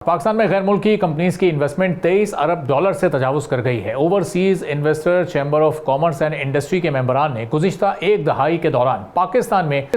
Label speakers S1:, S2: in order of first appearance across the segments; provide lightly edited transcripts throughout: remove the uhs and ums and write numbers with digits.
S1: पाकिस्तान में गैर मुल्की कंपनीज की इन्वेस्टमेंट 23 अरब डॉलर से तजावुज कर गई है। Overseas investor chamber of commerce and industry के मेंबरान ने गुज़िश्ता एक दहाई के दौरान पाकिस्तान में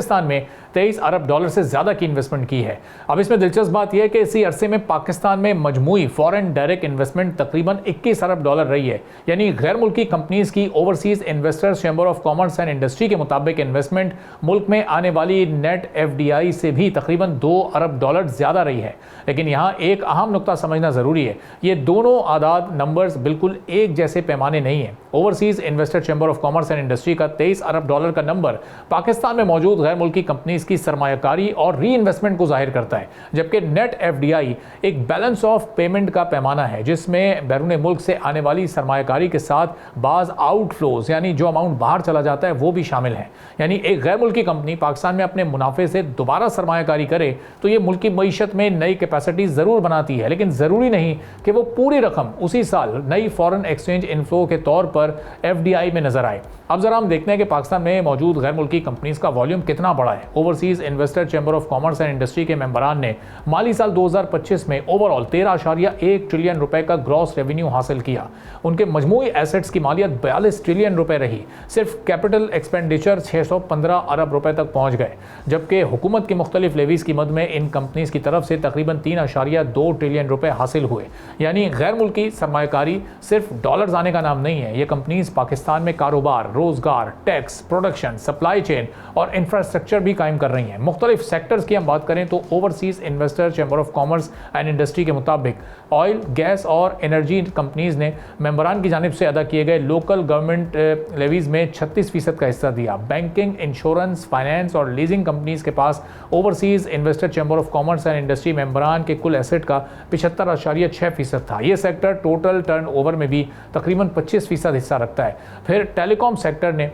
S1: 23 अरब डॉलर से ज़्यादा की इन्वेस्टमेंट की है। अब इसमें दिलचस्प बात यह है कि इसी अरसे में पाकिस्तान में मजमूई फॉरेन डायरेक्ट इन्वेस्टमेंट तकरीबन 21 अरब डॉलर रही है। यानी गैर मुल्की कंपनीज की overseas investor chamber of commerce and industry के मुताबिक इन्वेस्टमेंट मुल्क में आने वाली नेट FDI से भी तकरीबन 2 अरब डॉलर ज़्यादा रही है। लेकिन यहाँ एक अहम नुकता समझना ज़रूरी है, ये दोनों आदाद नंबर्स बिल्कुल एक जैसे पैमाने नहीं है। Overseas investor chamber of commerce and industry का 23 अरब डॉलर का नंबर पाकिस्तान में मौजूद गैर मुल्की कंपनीज की सरमायाकारी और री इन्वेस्टमेंट को जाहिर करता है, जबकि नेट FDI एक बैलेंस ऑफ पेमेंट का पैमाना है जिसमें बैरून मुल्क से आने वाली सरमायाकारी के साथ बाज आउटफ्लोज यानी जो अमाउंट बाहर चला जाता है वो भी शामिल है। यानी एक गैर मुल्की कंपनी पाकिस्तान में अपने मुनाफे से दोबारा सरमायाकारी करे तो ये मुल्क की मईशत में नई कैपेसिटी ज़रूर बनाती है, लेकिन ज़रूरी नहीं कि वो पूरी रकम उसी साल नई फॉरेन एक्सचेंज इनफ्लो के तौर पर FDI में नजर आए। अब जरा हम देखते हैं कि पाकिस्तान में मौजूद गैर मुल्की कंपनीज का वॉल्यूम कितना बड़ा है। Overseas investor chamber of commerce and industry के मेंबरान ने माली साल 2025 में ओवरऑल 13.1 ट्रिलियन रुपए का ग्रॉस रेवेन्यू हासिल किया। उनके मजमूई एसेट्स की मालियत 42 ट्रिलियन रुपए रही। सिर्फ कैपिटल एक्सपेंडिचर 615 अरब रुपए तक पहुंच गए, जबकि हुकूमत की मुख्तलिफ लेवीज की मद में इन कंपनीज की तरफ से तकरीबन 3.2 ट्रिलियन रुपए हासिल हुए। यानी गैर मुल्की सरमायाकारी सिर्फ डॉलर्स आने का नाम नहीं है, ये कंपनीज पाकिस्तान में कारोबार, रोजगार, टैक्स, प्रोडक्शन, सप्लाई चेन और इंफ्रास्ट्रक्चर भी कायम कर रही हैं। मुख्तलिफ सेक्टर्स की हम बात करें तो overseas investor chamber of commerce and industry के मुताबिक ऑयल, गैस और एनर्जी कंपनीज ने मेंबरान की जानिब से अदा किए गए लोकल गवर्नमेंट लेवीज में 36% का हिस्सा दिया। बैंकिंग, इंश्योरेंस, फाइनेंस और लीजिंग कंपनीज के पास overseas investor chamber of commerce and industry मेंबरान के कुल एसेट का 75.6% था। यह सेक्टर टोटल टर्नओवर में भी तकरीबन 25% हिस्सा रखता है। फिर टेलीकॉम सेक्टर ने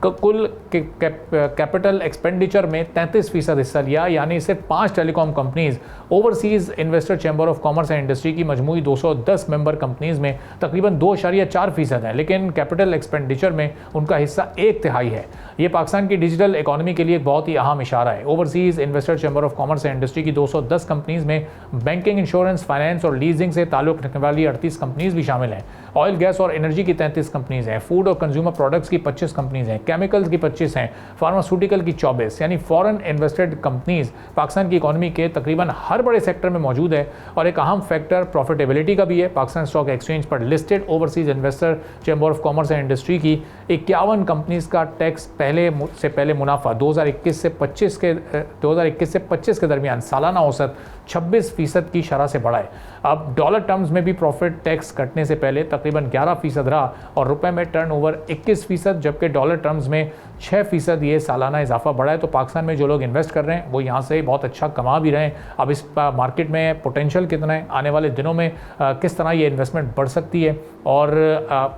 S1: कुल कैपिटल एक्सपेंडिचर में 33% हिस्सा लिया। यानी सिर्फ 5 telecom companies overseas investor chamber of commerce and industry की मजमूई 210 मेंबर कंपनीज में तकरीबन 2.4% है, लेकिन कैपिटल एक्सपेंडिचर में उनका हिस्सा 1/3 है। ये पाकिस्तान की डिजिटल इकोनॉमी के लिए एक बहुत ही अहम इशारा है। Overseas investor chamber of commerce and industry की 210 कंपनीज में बैंकिंग, इंश्योरेंस, फाइनेंस और लीजिंग से ताल्लुक़ रखने वाली 38 कंपनीज भी शामिल हैं। ऑयल, गैस और एनर्जी की 33 कंपनीज हैं। फूड और कंज्यूमर प्रोडक्ट्स की 25 कंपनीज हैं। केमिकल्स की 25 हैं। फार्मास्यूटिकल की 24। यानी फॉरेन इन्वेस्टेड कंपनीज पाकिस्तान की इकोनॉमी के तकरीबन हर बड़े सेक्टर में मौजूद है। और एक अहम फैक्टर प्रॉफिटेबिलिटी का भी है। पाकिस्तान स्टॉक एक्सचेंज पर listed overseas investor chamber of commerce and industry की 51 कंपनीज का टैक्स पहले मुनाफा 2021 से 25 के दरमियान सालाना औसत 26% की शरह से बढ़ा है। अब डॉलर टर्म्स में भी प्रॉफिट टैक्स कटने से पहले तकरीबन 11% रहा और रुपए में टर्नओवर 21%, जबकि डॉलर टर्म्स में 6% ये सालाना इजाफा बढ़ा है। तो पाकिस्तान में जो लोग इन्वेस्ट कर रहे हैं वो यहाँ से बहुत अच्छा कमा भी रहे हैं। अब इस मार्केट में पोटेंशियल कितना है, आने वाले दिनों में किस तरह ये इन्वेस्टमेंट बढ़ सकती है और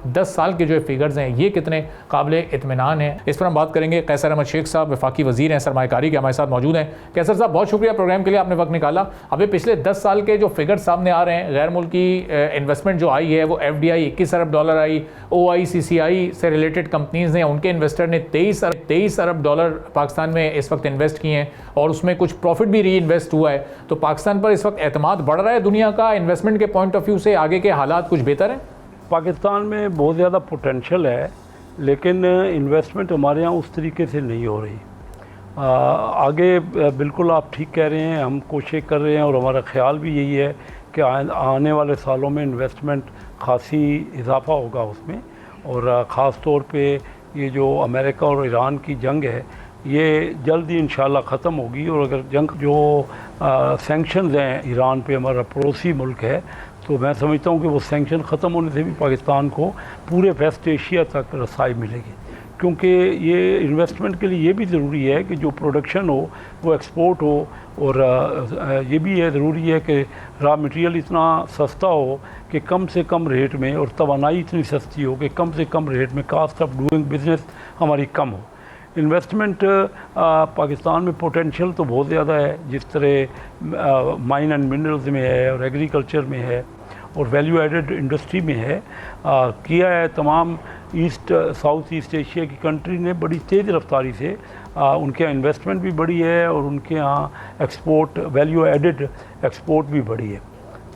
S1: 10 साल के जो फिगर्स हैं ये कितने काबिल इत्मीनान हैं, इस पर हम बात करेंगे। कैसर अहमद शेख साहब वफाकी वज़ीर हैं सरमायाकारी के, हमारे साथ मौजूद हैं। कैसर साहब, बहुत शुक्रिया प्रोग्राम के लिए, आपने वक्त निकाला। अभी पिछले 10 साल के जो फिगर्स सामने आ रहे हैं, गैर मुल्की इन्वेस्टमेंट जो आई है वो FDI 21 Arab dollar I. OICCI से रिलेटेड कंपनीज हैं, उनके इन्वेस्टर ने 23 अरब डॉलर पाकिस्तान में इस वक्त इन्वेस्ट किए हैं और उसमें कुछ प्रॉफिट भी री इन्वेस्ट हुआ है। तो पाकिस्तान पर इस वक्त एतमाद बढ़ रहा है दुनिया का इन्वेस्टमेंट के पॉइंट ऑफ व्यू से, आगे के हालात कुछ बेहतर हैं?
S2: पाकिस्तान में बहुत ज़्यादा पोटेंशियल है, लेकिन इन्वेस्टमेंट हमारे यहाँ उस तरीके से नहीं हो रही। आगे बिल्कुल आप ठीक कह रहे हैं, हम कोशिश कर रहे हैं और हमारा ख्याल भी यही है कि आने वाले सालों में इन्वेस्टमेंट खासी इजाफा होगा उसमें। और ख़ास तौर पे ये जो अमेरिका और ईरान की जंग है ये जल्द ही इंशाल्लाह ख़त्म होगी। और अगर जंग जो सैंक्शंस हैं ईरान पे, हमारा पड़ोसी मुल्क है, तो मैं समझता हूँ कि वो सैंक्शन ख़त्म होने से भी पाकिस्तान को पूरे वेस्ट एशिया तक रसाई मिलेगी। क्योंकि ये इन्वेस्टमेंट के लिए ये भी ज़रूरी है कि जो प्रोडक्शन हो वो एक्सपोर्ट हो, और ये भी है ज़रूरी है कि रॉ मटेरियल इतना सस्ता हो कि कम से कम रेट में, और तवानाई इतनी सस्ती हो कि कम से कम रेट में कास्ट ऑफ डूइंग बिज़नेस हमारी कम हो। इन्वेस्टमेंट पाकिस्तान में पोटेंशियल तो बहुत ज़्यादा है, जिस तरह माइन एंड मिनरल्स में है और एग्रीकल्चर में है और वैल्यू एडेड इंडस्ट्री में है। किया है तमाम साउथ ईस्ट एशिया की कंट्री ने बड़ी तेज़ रफ्तारी से उनके यहाँ इन्वेस्टमेंट भी बढ़ी है और उनके यहाँ एक्सपोर्ट, वैल्यू एडेड एक्सपोर्ट भी बढ़ी है।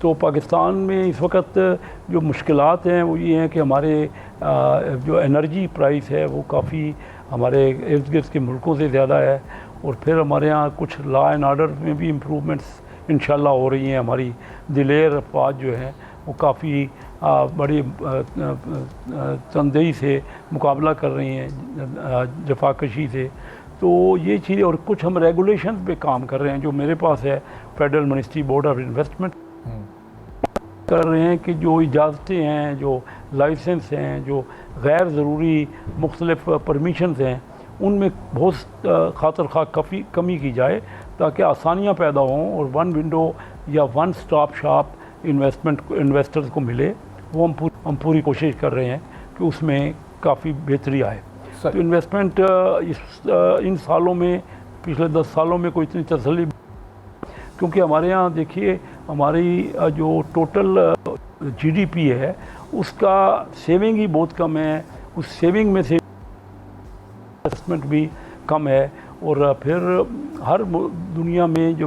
S2: तो पाकिस्तान में इस वक्त जो मुश्किलात हैं वो ये हैं कि हमारे जो एनर्जी प्राइस है वो काफ़ी हमारे इर्द गिर्द के मुल्कों से ज़्यादा है, और फिर हमारे यहाँ कुछ लॉ एंड आर्डर में भी इम्प्रूवमेंट्स इंशाल्लाह हो रही हैं। हमारी दिलेर अफवाज जो हैं वो काफ़ी बड़ी तंदेही से मुकाबला कर रही हैं, जफाकशी से। तो ये चीज़, और कुछ हम रेगुलेशन पे काम कर रहे हैं जो मेरे पास है, federal ministry board of investment कर रहे हैं कि जो इजाज़तें हैं, जो लाइसेंस हैं, जो गैर ज़रूरी मुख्तलिफ परमिशंस हैं, उनमें बहुत खातर खा कमी की जाए ताकि आसानियाँ पैदा हों और वन विंडो या वन स्टॉप शॉप इन्वेस्टर्स को मिले। वो हम पूरी कोशिश कर रहे हैं कि उसमें काफ़ी बेहतरी आए। तो इन्वेस्टमेंट इन सालों में, पिछले 10 सालों में कोई इतनी तसल्ली, क्योंकि हमारे यहाँ देखिए हमारी जो टोटल जीडीपी है उसका सेविंग ही बहुत कम है, उस सेविंग में से इन्वेस्टमेंट भी कम है, और फिर हर दुनिया में जो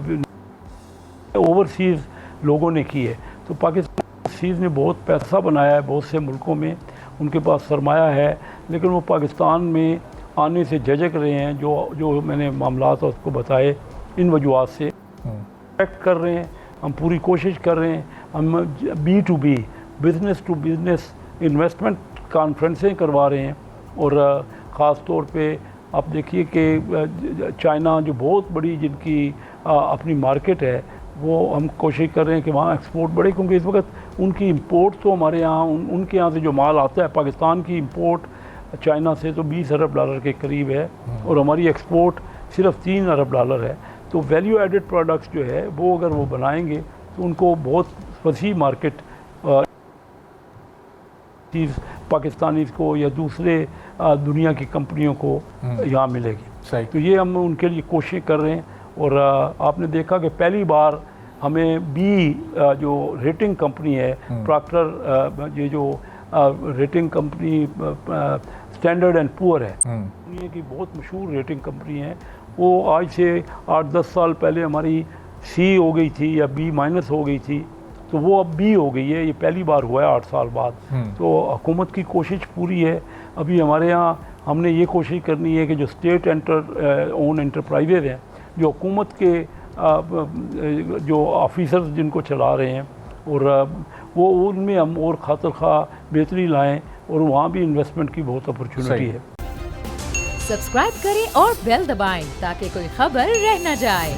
S2: ओवरसीज़ लोगों ने की है, तो पाकिस्तान ओवरसीज़ ने बहुत पैसा बनाया है, बहुत से मुल्कों में उनके पास सरमाया है, लेकिन वो पाकिस्तान में आने से झिझक रहे हैं। जो मैंने मामलात उसको बताए, इन वजूहात से एक्ट कर रहे हैं। हम पूरी कोशिश कर रहे हैं, हम B2B business to business investment कॉन्फ्रेंसें करवा रहे हैं, और ख़ास तौर पे आप देखिए कि चाइना जो बहुत बड़ी जिनकी अपनी मार्केट है, वो हम कोशिश कर रहे हैं कि वहाँ एक्सपोर्ट बढ़े, क्योंकि इस वक्त उनकी इंपोर्ट तो हमारे यहाँ उनके यहाँ से जो माल आता है, पाकिस्तान की इंपोर्ट चाइना से तो 20 अरब डॉलर के करीब है, और हमारी एक्सपोर्ट सिर्फ 3 अरब डॉलर है। तो वैल्यू एडेड प्रोडक्ट्स जो है वो अगर वो बनाएंगे तो उनको बहुत वसी मार्केट चीज़ पाकिस्तानीज़ को या दूसरे दुनिया की कंपनियों को यहाँ मिलेगी। तो ये हम उनके लिए कोशिश कर रहे हैं, और आपने देखा कि पहली बार हमें जो रेटिंग कंपनी है प्रॉक्टर, ये जो rating company standard and poor है, दुनिया की बहुत मशहूर रेटिंग कंपनी है, वो आज से 8-10 साल पहले हमारी C हो गई थी या B- हो गई थी, तो वो अब B हो गई है। ये पहली बार हुआ है 8 साल बाद। तो हुकूमत की कोशिश पूरी है। अभी हमारे यहाँ हमने ये कोशिश करनी है कि जो स्टेट ओन एंटरप्राइजेज हैं, जो हुकूमत के जो ऑफिसर्स जिनको चला रहे हैं, और वो उनमें हम और खातर खा बेहतरी लाएँ, और वहाँ भी इन्वेस्टमेंट की बहुत अपॉर्चुनिटी है।
S3: सब्सक्राइब करें और बेल दबाएं ताकि कोई खबर रह न जाए।